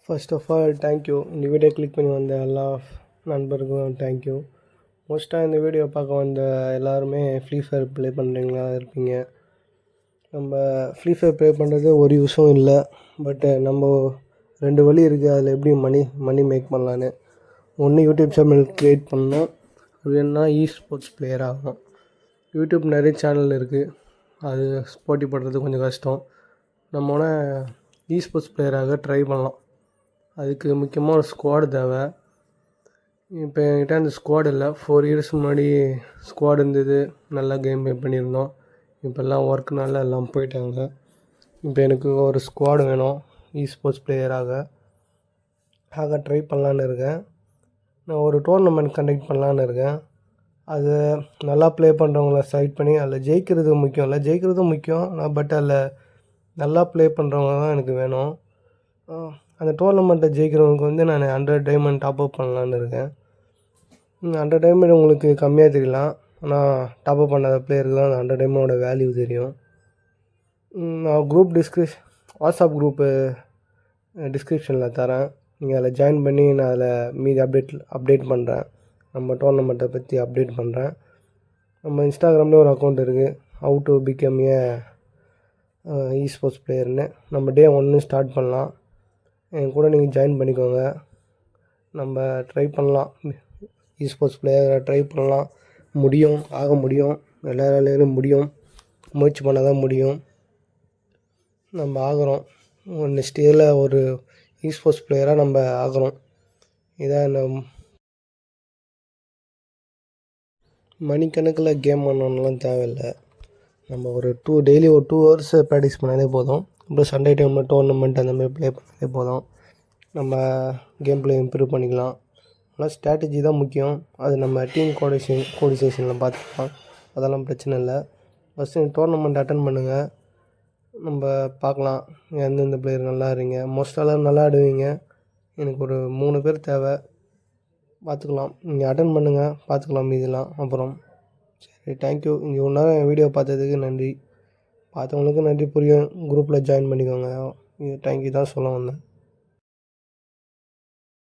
First of all thank you. இந்த video click பண்ணி வந்த எல்லா நண்பர்களுக்கும் தேங்க்யூ. மோஸ்ட்டாக இந்த வீடியோ பார்க்க வந்த எல்லாருமே ஃப்ரீ ஃபயர் ப்ளே பண்ணுறீங்களா இருப்பீங்க. நம்ம ஃப்ரீ ஃபயர் ப்ளே பண்ணுறது ஒரு யூஸும் இல்லை. பட்டு நம்ம 2 வழி இருக்குது அதில் எப்படி மணி மேக் பண்ணலான்னு. ஒன்று யூடியூப் சேனல் க்ரியேட் பண்ணணும், இல்லைன்னா ஸ்போர்ட்ஸ் பிளேயர் ஆகணும். யூடியூப் நிறைய சேனல் இருக்குது, அது போட்டி போடுறது கொஞ்சம் கஷ்டம். நம்ம வேணால் ஸ்போர்ட்ஸ் பிளேயராக ட்ரை பண்ணலாம். அதுக்கு முக்கியமாக ஒரு ஸ்குவாடு தேவை. இப்போ என்கிட்ட அந்த ஸ்குவாட் இல்லை. 4 இயர்ஸ் முன்னாடி ஸ்குவாட் இருந்தது, நல்லா கேம் ப்ளே பண்ணியிருந்தோம். இப்போல்லாம் ஒர்க்குனால எல்லாம் போயிட்டாங்க. இப்போ எனக்கு ஒரு ஸ்குவாடு வேணும் ஸ்போர்ட்ஸ் பிளேயராக ட்ரை பண்ணலான்னு இருக்கேன். நான் ஒரு டோர்னமெண்ட் கண்டக்ட் பண்ணலான்னு இருக்கேன். அது நல்லா ப்ளே பண்ணுறவங்கள செலக்ட் பண்ணி அதில் ஜெயிக்கிறது முக்கியம் இல்லை, ஜெயிக்கிறதும் முக்கியம். பட் அதில் நல்லா ப்ளே பண்ணுறவங்க தான் எனக்கு வேணும். அந்த டோர்னமெண்ட்டை ஜெயிக்கிறவங்களுக்கு நான் 100 டைமண்ட் டாப்அப் பண்ணலான்னு இருக்கேன். 100 டைமண்ட் உங்களுக்கு கம்மியாக தெரியலாம், ஆனால் டாப்அப் பண்ணாத பிளேயருக்கு தான் அந்த 100 டைமண்டோட வேல்யூ தெரியும். நான் வாட்ஸ்அப் குரூப்பு டிஸ்கிரிப்ஷனில் தரேன். நீங்கள் அதில் ஜாயின் பண்ணி நான் அதில் மீதி அப்டேட் பண்ணுறேன். நம்ம டோர்னமெண்ட்டை பற்றி அப்டேட் பண்ணுறேன். நம்ம இன்ஸ்டாகிராம்லேயும் ஒரு அக்கௌண்ட் இருக்குது, ஹவு டு பிகம் ஸ்போர்ட்ஸ் பிளேயர்னு. நம்ம டே 1 ஸ்டார்ட் பண்ணலாம். என் கூட நீங்கள் ஜாயின் பண்ணிக்கோங்க. நம்ம ட்ரை பண்ணலாம், ஸ்போர்ட்ஸ் பிளேயரை ட்ரை பண்ணலாம். ஆக முடியும். எல்லாராலையும் முடியும், முயற்சி பண்ணால் தான் முடியும். நம்ம ஆகிறோம். நெக்ஸ்ட் இயரில் ஒரு ஸ்போர்ட்ஸ் பிளேயராக நம்ம ஆகிறோம். இதான் மணிக்கணக்கில் கேம் பண்ணணும்லாம் தேவையில்லை. நம்ம டெய்லி ஒரு 2 ஹவர்ஸ் ப்ராக்டிஸ் பண்ணாலே போதும். அப்புறம் சண்டே டைமில் டோர்னமெண்ட் அந்த மாதிரி ப்ளே பண்ணாலே போதும். நம்ம கேம் ப்ளே இம்ப்ரூவ் பண்ணிக்கலாம். ஆனால் ஸ்ட்ராட்டஜி தான் முக்கியம். அது நம்ம டீம் கோஆர்டினேஷனில் பார்த்துக்கலாம், அதெல்லாம் பிரச்சனை இல்லை. ஃபஸ்ட்டு டோர்னமெண்ட் அட்டன் பண்ணுங்கள், நம்ம பார்க்கலாம் எந்தெந்த பிளேயர் நல்லா ஆடுறீங்க. மோஸ்ட்டாலாம் நல்லா ஆடுவீங்க. எனக்கு ஒரு 3 பேர் தேவை, பார்த்துக்கலாம். நீங்கள் அட்டன் பண்ணுங்கள், பார்த்துக்கலாம் மீதிலாம். அப்புறம் சரி, தேங்க்யூ. இங்கே ஒன்றா நேரம் வீடியோ பார்த்ததுக்கு நன்றி. பார்த்தவங்களுக்கு நன்றி புரியும். குரூப்பில் ஜாயின் பண்ணிக்கோங்க. தேங்க்யூ தான் சொல்ல வந்தேன்.